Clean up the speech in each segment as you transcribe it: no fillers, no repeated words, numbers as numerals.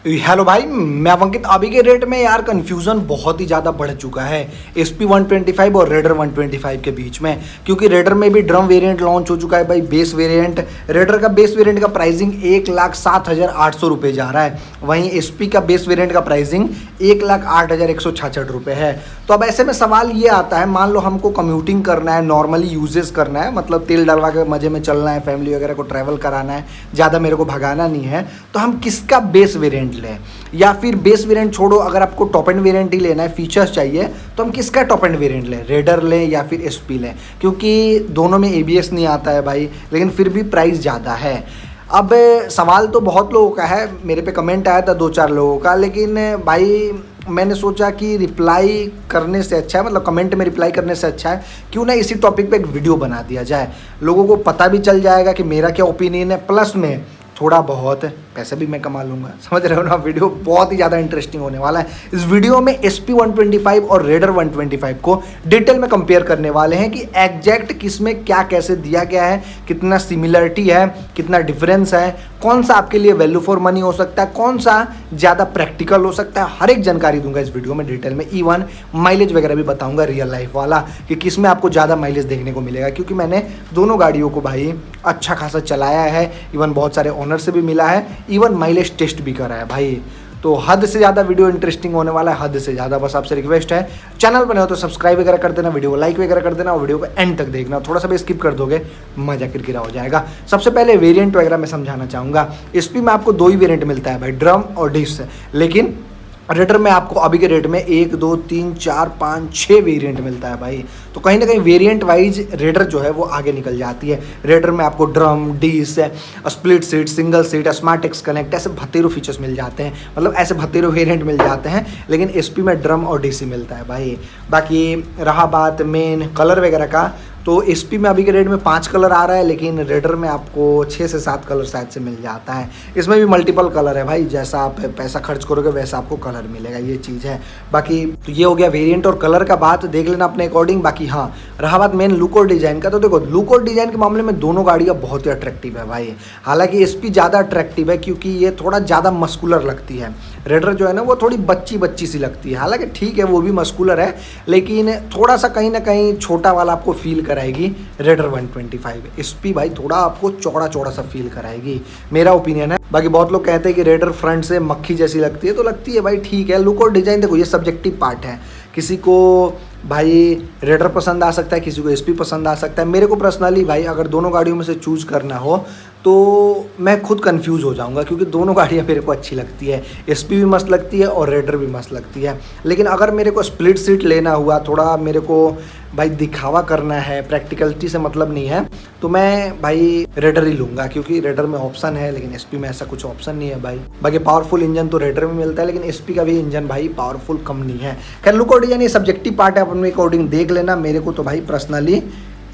Hello भाई, मैं अंकित। अभी के रेट में यार कन्फ्यूज़न बहुत ही ज़्यादा बढ़ चुका है SP 125 और रेडर 125 के बीच में, क्योंकि रेडर में भी ड्रम वेरिएंट लॉन्च हो चुका है भाई। बेस वेरिएंट रेडर का बेस वेरिएंट का प्राइसिंग 1,07,800 रुपये जा रहा है, वहीं SP का बेस वेरिएंट का प्राइसिंग 1,08,166 रुपये है। तो अब ऐसे में सवाल ये आता है, मान लो हमको कम्यूटिंग करना है, नॉर्मली यूजेस करना है, मतलब तेल डलवा के मज़े में चलना है, फैमिली वगैरह को ट्रैवल कराना है, ज़्यादा मेरे को भगाना नहीं है, तो हम किसका बेस वेरिएंट लें? या फिर बेस वेरिएंट छोड़ो, अगर आपको टॉप एंड वेरिएंट ही लेना है, फीचर्स चाहिए, तो हम किसका टॉप एंड वेरिएंट लें? रेडर लें या फिर SP लें? क्योंकि दोनों में ABS नहीं आता है भाई, लेकिन फिर भी प्राइस ज़्यादा है। अब सवाल तो बहुत लोगों का है, मेरे पे कमेंट आया था 2-4 लोगों का, लेकिन भाई मैंने सोचा कि रिप्लाई करने से अच्छा है, मतलब कमेंट में रिप्लाई करने से अच्छा है क्यों ना इसी टॉपिक पे एक वीडियो बना दिया जाए। लोगों को पता भी चल जाएगा कि मेरा क्या ओपिनियन है, प्लस में थोड़ा बहुत पैसे भी मैं कमा लूँगा। समझ रहे हो ना? वीडियो बहुत ही ज़्यादा इंटरेस्टिंग होने वाला है। इस वीडियो में SP 125 और रेडर 125 को डिटेल में कंपेयर करने वाले हैं कि एग्जैक्ट किस में क्या कैसे दिया गया है, कितना सिमिलरिटी है, कितना डिफरेंस है, कौन सा आपके लिए वैल्यू फॉर मनी हो सकता है, कौन सा ज़्यादा प्रैक्टिकल हो सकता है। हर एक जानकारी दूंगा इस वीडियो में डिटेल में। इवन माइलेज वगैरह भी बताऊंगा रियल लाइफ वाला कि किस में आपको ज़्यादा माइलेज देखने को मिलेगा, क्योंकि मैंने दोनों गाड़ियों को भाई अच्छा खासा चलाया है, इवन बहुत सारे ऑनर से भी मिला है, इवन माइलेज टेस्ट भी करा है भाई। तो हद से ज़्यादा वीडियो इंटरेस्टिंग होने वाला है, हद से ज़्यादा। बस आपसे रिक्वेस्ट है, चैनल पर नए हो तो सब्सक्राइब वगैरह कर देना, वीडियो को लाइक वगैरह कर देना और वीडियो को एंड तक देखना। थोड़ा सा भी स्किप कर दोगे मजा किरकिरा हो जाएगा। सबसे पहले वेरिएंट वगैरह मैं समझाना चाहूँगा। SP में आपको 2 ही वेरिएंट मिलता है भाई, ड्रम और डिस, लेकिन रेडर में आपको अभी के रेट में 1, 2, 3, 4, 5, 6 वेरिएंट मिलता है भाई। तो कहीं ना कहीं वेरिएंट वाइज रेडर जो है वो आगे निकल जाती है। रेडर में आपको drum, disc, split seat, single seat, smart X connect, ऐसे भतेरों फीचर्स मिल जाते हैं, मतलब ऐसे भतेरों वेरिएंट मिल जाते हैं, लेकिन SP में ड्रम और DC मिलता है भाई। बाकी रहा बात मेन कलर वगैरह का, तो SP में अभी के रेट में 5 कलर आ रहा है, लेकिन रेडर में आपको 6 से 7 कलर शायद से मिल जाता है। इसमें भी मल्टीपल कलर है भाई, जैसा आप पैसा खर्च करोगे वैसा आपको कलर मिलेगा, ये चीज़ है। बाकी तो ये हो गया वेरिएंट और कलर का बात, देख लेना अपने अकॉर्डिंग। बाकी हाँ, रहा बात मेन लुक और डिज़ाइन का, तो देखो लुक और डिज़ाइन के मामले में दोनों गाड़ियाँ बहुत ही अट्रैक्टिव है भाई। हालांकि SP ज़्यादा अट्रैक्टिव है क्योंकि ये थोड़ा ज़्यादा मस्कुलर लगती है। रेडर जो है ना वो थोड़ी बच्ची सी लगती है, हालांकि ठीक है वो भी मस्कुलर है, लेकिन थोड़ा सा कहीं ना कहीं छोटा वाला आपको फील कराएगी रेडर 125। SP भाई थोड़ा आपको चौड़ा सा फील कराएगी, मेरा ओपिनियन है। बाकी बहुत लोग कहते हैं कि रेडर फ्रंट से मक्खी जैसी लगती है, तो लगती है भाई, ठीक है। लुक और डिज़ाइन देखो ये सब्जेक्टिव पार्ट है, किसी को भाई रेडर पसंद आ सकता है, किसी को SP पसंद आ सकता है। मेरे को पर्सनली भाई अगर दोनों गाड़ियों में से चूज़ करना हो तो मैं खुद कंफ्यूज हो जाऊंगा, क्योंकि दोनों गाड़ियां मेरे को अच्छी लगती है। SP भी मस्त लगती है और रेडर भी मस्त लगती है, लेकिन अगर मेरे को स्प्लिट सीट लेना हुआ, थोड़ा मेरे को भाई दिखावा करना है, प्रैक्टिकलिटी से मतलब नहीं है, तो मैं भाई रेडर ही लूँगा, क्योंकि रेडर में ऑप्शन है लेकिन SP में ऐसा कुछ ऑप्शन नहीं है भाई। बाकी पावरफुल इंजन तो रेडर में मिलता है, लेकिन SP का भी इंजन भाई पावरफुल कम नहीं है। खैर लुक और डिजाइन ये सब्जेक्टिव पार्ट है, अपने अकॉर्डिंग देख लेना। मेरे को तो भाई पर्सनली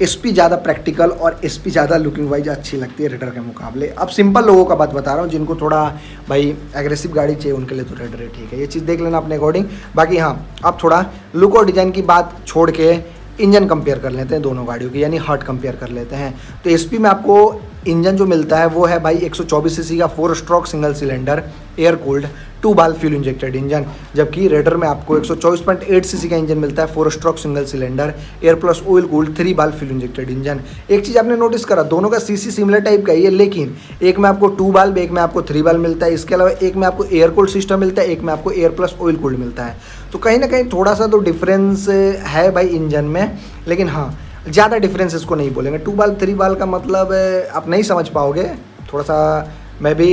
SP ज़्यादा प्रैक्टिकल और SP ज़्यादा लुकिंग वाइज अच्छी लगती है रेडर के मुकाबले। अब सिंपल लोगों का बात बता रहा हूँ, जिनको थोड़ा भाई एग्रेसिव गाड़ी चाहिए उनके लिए तो रेडर है, ठीक है, ये चीज़ देख लेना अपने अकॉर्डिंग। बाकी हाँ, अब थोड़ा लुक और डिज़ाइन की बात छोड़ के इंजन कंपेयर कर लेते हैं दोनों गाड़ियों की, यानी हार्ट कंपेयर कर लेते हैं। तो SP में आपको इंजन जो मिलता है वो है भाई 124 सीसी का 4 stroke single cylinder air cooled 2 बाल फ्यूल इंजेक्टेड इंजन, जबकि रेडर में आपको 124.8 सीसी का इंजन मिलता है 4 stroke single cylinder air plus oil cooled 3 बाल फ्यूल इंजेक्टेड इंजन। एक चीज़ आपने नोटिस करा, दोनों का CC सिमिलर टाइप का ही है, लेकिन एक में आपको 2 बाल, एक में आपको 3 बाल मिलता है। इसके अलावा एक में आपको एयर कूल्ड सिस्टम मिलता है, एक में आपको एयर प्लस ऑयल कूल्ड मिलता है। तो कहीं ना कहीं थोड़ा सा तो डिफरेंस है भाई इंजन में, लेकिन हाँ ज़्यादा डिफरेंस इसको नहीं बोलेंगे। 2 बाल 3 बाल का मतलब आप नहीं समझ पाओगे, थोड़ा सा मैं भी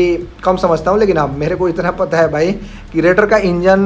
कम समझता हूँ, लेकिन अब मेरे को इतना पता है भाई कि रेडर का इंजन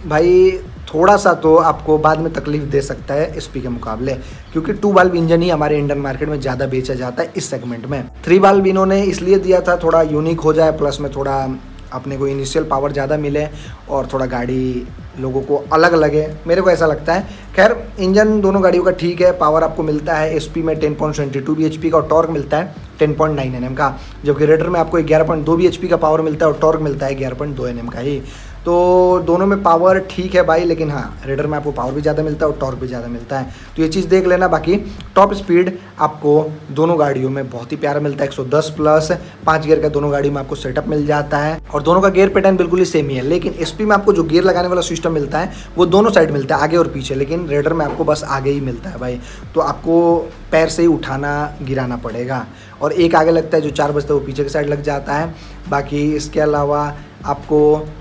भाई थोड़ा सा तो आपको बाद में तकलीफ दे सकता है SP के मुकाबले, क्योंकि 2 बाल्ब इंजन ही हमारे इंडियन मार्केट में ज़्यादा बेचा जाता है इस सेगमेंट में। 3 बाल्ब इन्होंने इसलिए दिया था थोड़ा यूनिक हो जाए, प्लस में थोड़ा अपने को इनिशियल पावर ज़्यादा मिले और थोड़ा गाड़ी लोगों को अलग लगे, मेरे को ऐसा लगता है। खैर इंजन दोनों गाड़ियों का ठीक है, पावर आपको मिलता है SP में 10.22 bhp का और टॉर्क मिलता है 10.9 Nm का, जबकि रेडर में आपको 11.2 bhp का पावर मिलता है और टॉर्क मिलता है 11.2 Nm का ही। तो दोनों में पावर ठीक है भाई, लेकिन हाँ रेडर में आपको पावर भी ज़्यादा मिलता है और टॉर्क भी ज़्यादा मिलता है, तो ये चीज़ देख लेना। बाकी टॉप स्पीड आपको दोनों गाड़ियों में बहुत ही प्यारा मिलता है, 110 प्लस 5 गियर का दोनों गाड़ी में आपको सेटअप मिल जाता है और दोनों का गियर पैटर्न बिल्कुल ही सेम ही है। लेकिन एसपी में आपको जो गियर लगाने वाला सिस्टम मिलता है वो दोनों साइड मिलता है, आगे और पीछे, लेकिन रेडर में आपको बस आगे ही मिलता है भाई, तो आपको पैर से ही उठाना गिराना पड़ेगा और एक आगे लगता है जो 4 बजता है वो पीछे की साइड लग जाता है। बाकी इसके अलावा आपको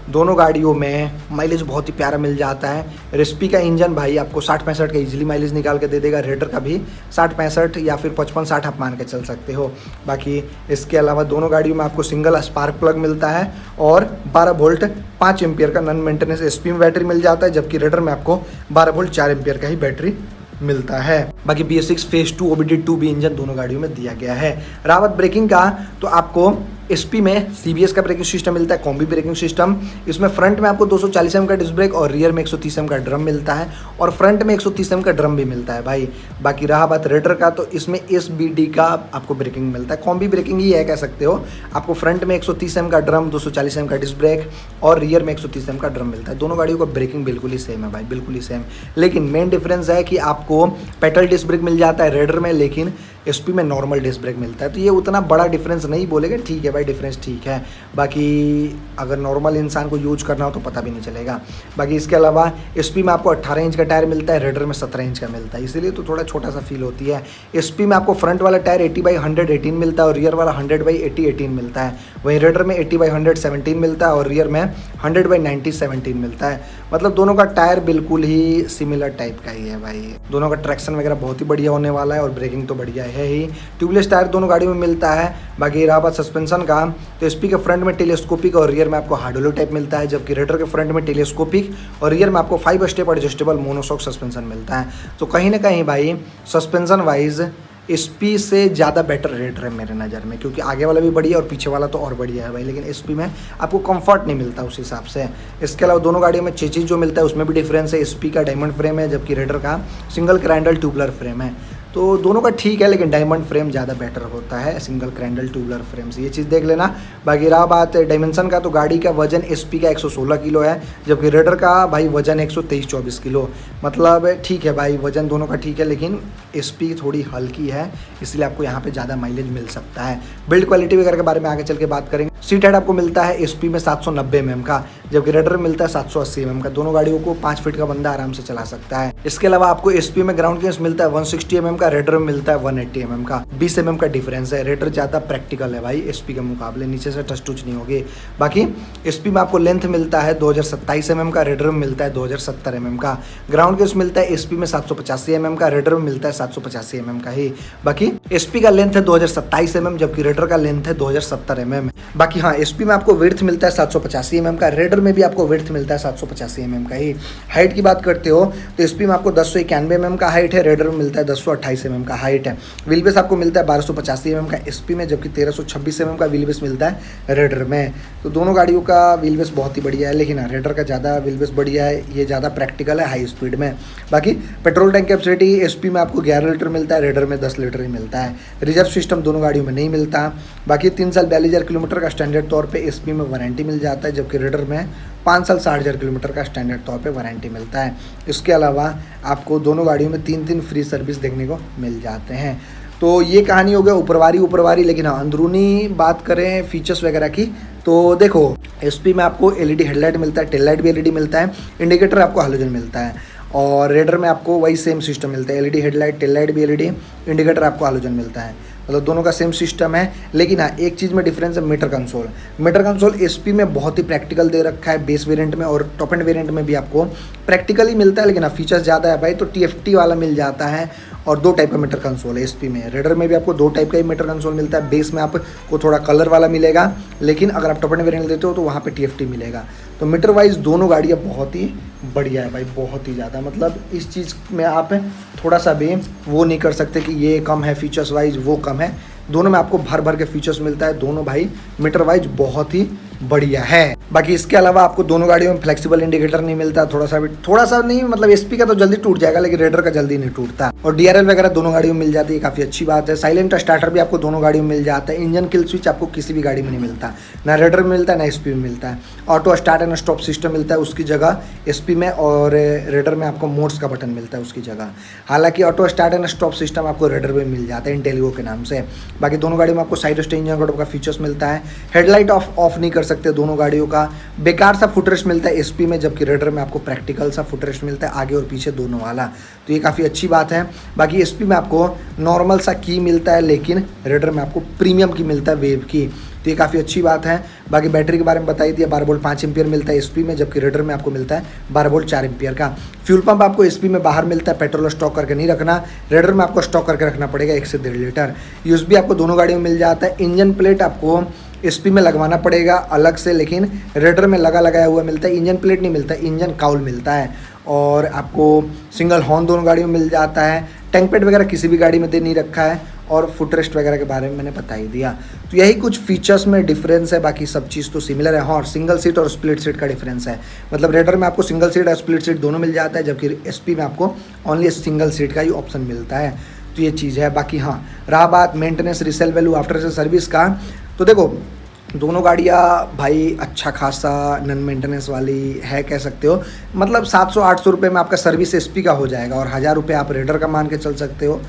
दोनों गाड़ियों में माइलेज बहुत ही प्यारा मिल जाता है। रेस्पी का इंजन भाई आपको 60-65 का इजीली माइलेज निकाल के दे देगा, रेडर का भी 60-65 या फिर 55-60 आप मान के चल सकते हो। बाकी इसके अलावा दोनों गाड़ियों में आपको सिंगल स्पार्क प्लग मिलता है और 12 वोल्ट 5 एम्पियर का नॉन मेंटेनेंस एसपी में बैटरी मिल जाता है, जबकि रेडर में आपको 12 वोल्ट 4 एम्पियर का ही बैटरी मिलता है। बाकी BS6 फेज 2 OBD2 भी इंजन दोनों गाड़ियों में दिया गया है। रावत ब्रेकिंग का तो आपको एसपी में CBS का ब्रेकिंग सिस्टम मिलता है, कॉम्बी ब्रेकिंग सिस्टम। इसमें फ्रंट में आपको 240 mm का डिस्क ब्रेक और रियर में 130 mm का ड्रम मिलता है और फ्रंट में 130 mm का ड्रम भी मिलता है भाई। बाकी रहा बात रेडर का, तो इसमें SBD का आपको ब्रेकिंग मिलता है, कॉम्बी ब्रेकिंग ही है कह सकते हो। आपको फ्रंट में 130 mm का ड्रम, 240 mm का डिस्क ब्रेक और रियर में 130 mm का ड्रम मिलता है। दोनों गाड़ियों का ब्रेकिंग बिल्कुल ही सेम है भाई, बिल्कुल ही सेम। लेकिन मेन डिफरेंस है कि आपको पेडल डिस्क ब्रेक मिल जाता है रेडर में, लेकिन एसपी में नॉर्मल डिस्क ब्रेक मिलता है। तो ये उतना बड़ा डिफरेंस नहीं बोलेगा, ठीक है भाई डिफरेंस ठीक है। बाकी अगर नॉर्मल इंसान को यूज करना हो तो पता भी नहीं चलेगा। बाकी इसके अलावा एसपी में आपको 18 इंच का टायर मिलता है, रेडर में 17 इंच का मिलता है, इसीलिए तो थोड़ा छोटा सा फील होती है। एसपी में आपको फ्रंट वाला टायर 80/100 18 मिलता है और रियर वाला 100/80 18 मिलता है। वहीं रेडर में 80/100 17 मिलता है और रियर में 100/90 17 मिलता है। मतलब दोनों का टायर बिल्कुल ही सिमिलर टाइप का ही है भाई। दोनों का ट्रैक्शन वगैरह बहुत ही बढ़िया होने वाला है और ब्रेकिंग तो बढ़िया है ही। ट्यूबलेस टायर दोनों गाड़ियों में मिलता है। बाकी रहा बात सस्पेंशन का, तो एसपी के फ्रंट में टेलीस्कोपिक और रियर में आपको हार्डोलो टाइप मिलता है, जबकि रेडर के फ्रंट में टेलीस्कोपिक और रियर में आपको 5 स्टेप एडजस्टेबल मोनोशॉक सस्पेंशन मिलता है। तो कहीं ना कहीं भाई सस्पेंशन वाइज एसपी से ज़्यादा बेटर रेडर है मेरे नज़र में, क्योंकि आगे वाला भी बढ़िया और पीछे वाला तो और बढ़िया है भाई, लेकिन एसपी में आपको कंफर्ट नहीं मिलता उस हिसाब से। इसके अलावा दोनों गाड़ियों में चेसिस जो मिलता है उसमें भी डिफरेंस है। एसपी का डायमंड फ्रेम है, जबकि रेडर का सिंगल क्रैंडल ट्यूबलर फ्रेम है। तो दोनों का ठीक है, लेकिन डायमंड फ्रेम ज़्यादा बेटर होता है सिंगल क्रैंडल ट्यूबलर फ्रेम से, ये चीज़ देख लेना। बाकी रहा बात डायमेंशन का, तो गाड़ी का वजन एसपी का 116 किलो है, जबकि रेडर का भाई वजन 123-24 किलो। मतलब ठीक है भाई, वजन दोनों का ठीक है, लेकिन एसपी थोड़ी हल्की है, इसलिए आपको यहाँ पे ज़्यादा माइलेज मिल सकता है। बिल्ड क्वालिटी वगैरह के बारे में आगे चल के बात करेंगे। सीट हेड आपको मिलता है एसपी में 790 mm का, जबकि रेडर में मिलता है 780 mm का। दोनों गाड़ियों को 5 फीट का बंदा आराम से चला सकता है। इसके अलावा आपको एसपी में ग्राउंड क्लियरेंस मिलता है 160 mm का, रेडर में मिलता है 180 mm का। 20 mm का डिफरेंस है। रेडर ज़्यादा प्रैक्टिकल है भाई एसपी के मुकाबले, नीचे से टच टुच नहीं होगी। बाकी एसपी में आपको लेंथ मिलता है 2027 mm का, रेडर में मिलता है 2070 mm का। ग्राउंड क्लियरेंस मिलता है एसपी में 785 mm का, रेडर में मिलता है 785 mm का ही। बाकी एसपी का लेंथ है 2027 mm, जबकि रेडर का लेंथ है 2070 mm। बाकी हाँ, एसपी में आपको विड्थ मिलता है 785 mm का, रेडर में भी आपको विड्थ मिलता है 785 mm का ही। हाइट की बात करते हो तो एसपी में आपको 1091 mm का हाइट है, रेडर में मिलता है 1028 mm का हाइट है। व्हील बेस आपको मिलता है 1285 mm का एसपी में, जबकि 1326 mm का व्हील बेस मिलता है रेडर में। तो दोनों गाड़ियों का व्हील बेस बहुत ही बढ़िया है, लेकिन हाँ रेडर का ज़्यादा व्हील बेस बढ़िया है, ये ज़्यादा प्रैक्टिकल है हाई स्पीड में। बाकी पेट्रोल टैंक कैपेसिटी एसपी में आपको 11 लीटर मिलता है, रेडर में 10 लीटर ही मिलता है। रिजर्व सिस्टम दोनों गाड़ियों में नहीं मिलता। बाकी 3 साल 42,000 किलोमीटर का स्टैंडर्ड तौर पे एसपी में वारंटी मिल जाता है, जबकि रेडर में 5 साल 60,000 किलोमीटर का स्टैंडर्ड तौर पे वारंटी मिलता है। इसके अलावा आपको दोनों गाड़ियों में 3 फ्री सर्विस देखने को मिल जाते हैं। तो ये कहानी हो गया ऊपरवारी। लेकिन हाँ, अंदरूनी बात करें फीचर्स वगैरह की, तो देखो एसपी में आपको एलईडी हेडलाइट मिलता है, टेल लाइट भी एलईडी मिलता है, इंडिकेटर आपको हालोजन मिलता है। और रेडर में आपको वही सेम सिस्टम मिलता है, एलईडी हेडलाइट, टेल लाइट भी एलईडी, इंडिकेटर आपको हालोजन मिलता है। मतलब दोनों का सेम सिस्टम है। लेकिन हाँ, एक चीज़ में डिफरेंस है, meter console. Meter console SP में बहुत ही प्रैक्टिकल दे रखा है, बेस वेरिएंट में और टॉप एंड वेरिएंट में भी आपको प्रैक्टिकल ही मिलता है, लेकिन हाँ फीचर्स ज़्यादा है भाई, तो टीएफटी वाला मिल जाता है। और 2 टाइप का मीटर कंसोल है एसपी में। रेडर में भी आपको 2 टाइप का ही मीटर कंसोल मिलता है, बेस में आपको थोड़ा कलर वाला मिलेगा, लेकिन अगर आप टॉप एंड वेरिएंट लेते हो तो वहाँ पे टीएफटी मिलेगा। तो मीटर वाइज दोनों गाड़ियाँ बहुत ही बढ़िया है भाई, बहुत ही ज़्यादा। मतलब इस चीज़ में आप थोड़ा सा भी वो नहीं कर सकते कि ये कम है फीचर्स वाइज, वो कम है। दोनों में आपको भर भर के फीचर्स मिलता है। दोनों भाई मीटर वाइज बहुत ही बढ़िया है। बाकी इसके अलावा आपको दोनों गाड़ियों में फ्लेक्सिबल इंडिकेटर नहीं मिलता, थोड़ा सा नहीं, मतलब एसपी का तो जल्दी टूट जाएगा लेकिन रेडर का जल्दी नहीं टूटता। और डीआरएल वगैरह दोनों गाड़ियों में मिल जाती है, काफी अच्छी बात है। साइलेंट स्टार्टर भी आपको दोनों गाड़ियों में मिल जाता है। इंजन किल स्विच आपको किसी भी गाड़ी में नहीं मिलता, ना रेडर में मिलता है ना एसपी में मिलता है। Auto start and stop system मिलता है उसकी जगह एसपी में, और रेडर में आपको मोड्स का बटन मिलता है उसकी जगह। हालांकि auto start and stop system आपको रेडर में मिल जाता है इंटेलिगो के नाम से। बाकी दोनों गाड़ियों में आपको साइड स्टे इंजन का फीचर्स मिलता है। हेडलाइट ऑफ नहीं कर सकते दोनों गाड़ियों का। बेकार सा फुटरेस्ट मिलता है एसपी में, जबकि रेडर में आपको प्रैक्टिकल सा फुटरेस्ट मिलता है आगे और पीछे दोनों वाला, तो ये काफ़ी अच्छी बात है। बाकी एसपी में आपको नॉर्मल सा की मिलता है, लेकिन रेडर में आपको प्रीमियम की मिलता है, वेव की, तो ये काफ़ी अच्छी बात है। बाकी बैटरी के बारे में बताई दिया, 12 वोल्ट 5 एम्पियर मिलता है एसपी में, जबकि रेडर में आपको मिलता है 12 वोल्ट 4 एम्पियर का। फ्यूल पंप आपको एसपी में बाहर मिलता है, पेट्रोल स्टॉक करके नहीं रखना, रेडर में आपको स्टॉक करके रखना पड़ेगा 1 से 1.5 लीटर। यूएसबी आपको दोनों गाड़ियों में मिल जाता है। इंजन प्लेट आपको एसपी में लगवाना पड़ेगा अलग से, लेकिन रेडर में लगाया हुआ मिलता है। इंजन प्लेट नहीं मिलता, इंजन काउल मिलता है। और आपको सिंगल हॉर्न दोनों गाड़ियों में मिल जाता है। टैंक पैड वगैरह किसी भी गाड़ी में दे नहीं रखा है, और फुटरेस्ट वगैरह के बारे में मैंने बता ही दिया। तो यही कुछ फीचर्स में डिफरेंस है, बाकी सब चीज़ तो सिमिलर है। हाँ, सिंगल सीट और स्प्लिट सीट का डिफरेंस है, मतलब रेडर में आपको सिंगल सीट और स्प्लिट सीट दोनों मिल जाता है, जबकि एसपी में आपको ओनली सिंगल सीट का ही ऑप्शन मिलता है। तो ये चीज़ है। बाकी हाँ, रहा बात मेंटेनेंस रीसेल वैल्यू आफ्टर से सर्विस का, तो देखो दोनों गाड़ियाँ भाई अच्छा खासा नन मेंटेनेंस वाली है कह सकते हो। मतलब 700-800 रुपये में आपका सर्विस एसपी का हो जाएगा, और 1000 रुपये आप रेडर का मान के चल सकते हो।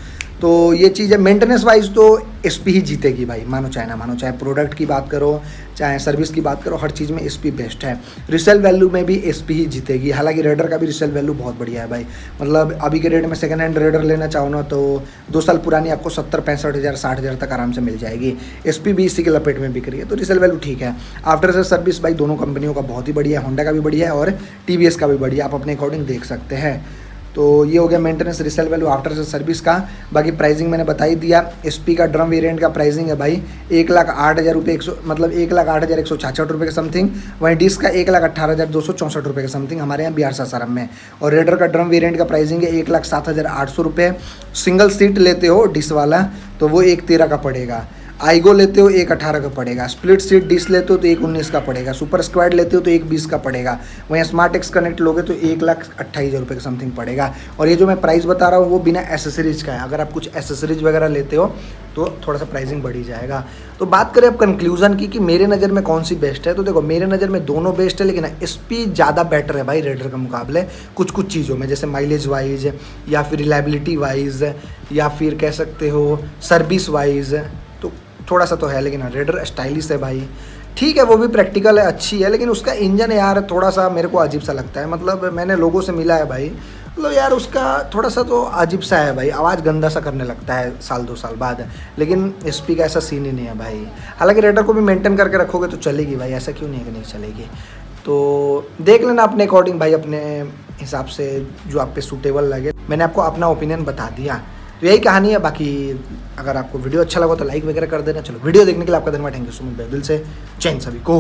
तो ये चीज़ है। मेंटेनेंस वाइज तो एसपी ही जीतेगी भाई, मानो चाहे ना मानो, चाहे प्रोडक्ट की बात करो चाहे सर्विस की बात करो, हर चीज़ में एसपी बेस्ट है। रिसेल वैल्यू में भी एसपी ही जीतेगी। हालांकि रेडर का भी रिसेल वैल्यू बहुत बढ़िया है भाई, मतलब अभी के रेट में सेकंड हैंड रेडर लेना चाहो ना तो 2 साल पुरानी आपको 70-65 हज़ार 60 हज़ार तक आराम से मिल जाएगी। एसपी भी इसी के लपेट में बिक रही है, तो रिसेल वैल्यू ठीक है। आफ्टर से सर्विस भाई दोनों कंपनियों का बहुत ही बढ़िया है, होंडा का भी बढ़िया है और टीवीएस का भी बढ़िया, आप अपने अकॉर्डिंग देख सकते हैं। तो ये हो गया मेंटेनेंस रिसेल वैल्यू आफ्टर से सर्विस का। बाकी प्राइसिंग मैंने बता ही दिया। एसपी का ड्रम वेरिएंट का प्राइसिंग है भाई 1,08,000 रुपये, मतलब 1,08,166 रुपये के समथिंग। वहीं डिस्क का 1,18,264 रुपये के समथिंग हमारे यहाँ बिहार सासाराम में। और रेडर का ड्रम वेरिएंट का प्राइसिंग है 1,07,800 रुपये। सिंगल सीट लेते हो डिस्क वाला तो वो 1,13 का पड़ेगा। आईगो लेते हो 1,18 का पड़ेगा। स्प्लिट सीट डिस्क लेते हो तो 1,19 का पड़ेगा। सुपर स्क्वाड लेते हो तो 1,20 का पड़ेगा। वहीं स्मार्ट एक्स कनेक्ट लोगे तो 1,28,000 रुपये के समथिंग पड़ेगा। और ये जो मैं प्राइस बता रहा हूँ वो बिना एसेसरीज का है। अगर आप कुछ एसेसरीज वगैरह लेते हो तो थोड़ा सा प्राइसिंग बढ़ ही जाएगा। तो बात करें अब कंक्लूजन की कि मेरे नज़र में कौन सी बेस्ट है, तो देखो मेरे नज़र में दोनों बेस्ट है, लेकिन एसपी ज़्यादा बेटर है भाई रेडर के मुकाबले कुछ चीज़ों में, जैसे माइलेज वाइज या फिर रिलायबिलिटी वाइज या फिर कह सकते हो सर्विस वाइज, तो थोड़ा सा तो है। लेकिन रेडर स्टाइलिश है भाई, ठीक है वो भी प्रैक्टिकल है, अच्छी है, लेकिन उसका इंजन यार थोड़ा सा मेरे को अजीब सा लगता है। मतलब मैंने लोगों से मिला है भाई, मतलब यार उसका थोड़ा सा तो अजीब सा है भाई, आवाज़ गंदा सा करने लगता है 1-2 साल बाद। लेकिन एसपी का ऐसा सीन ही नहीं है भाई। हालांकि रेडर को भी मेंटेन करके रखोगे तो चलेगी भाई, ऐसा क्यों नहीं है कि नहीं चलेगी। तो देख लेना अपने अकॉर्डिंग भाई, अपने हिसाब से जो आप पे सूटेबल लगे। मैंने आपको अपना ओपिनियन बता दिया, तो यही कहानी है। बाकी अगर आपको वीडियो अच्छा लगा तो लाइक वगैरह कर देना। चलो वीडियो देखने के लिए आपका धन्यवाद, थैंक यू सो मच, दिल से चैन सभी को।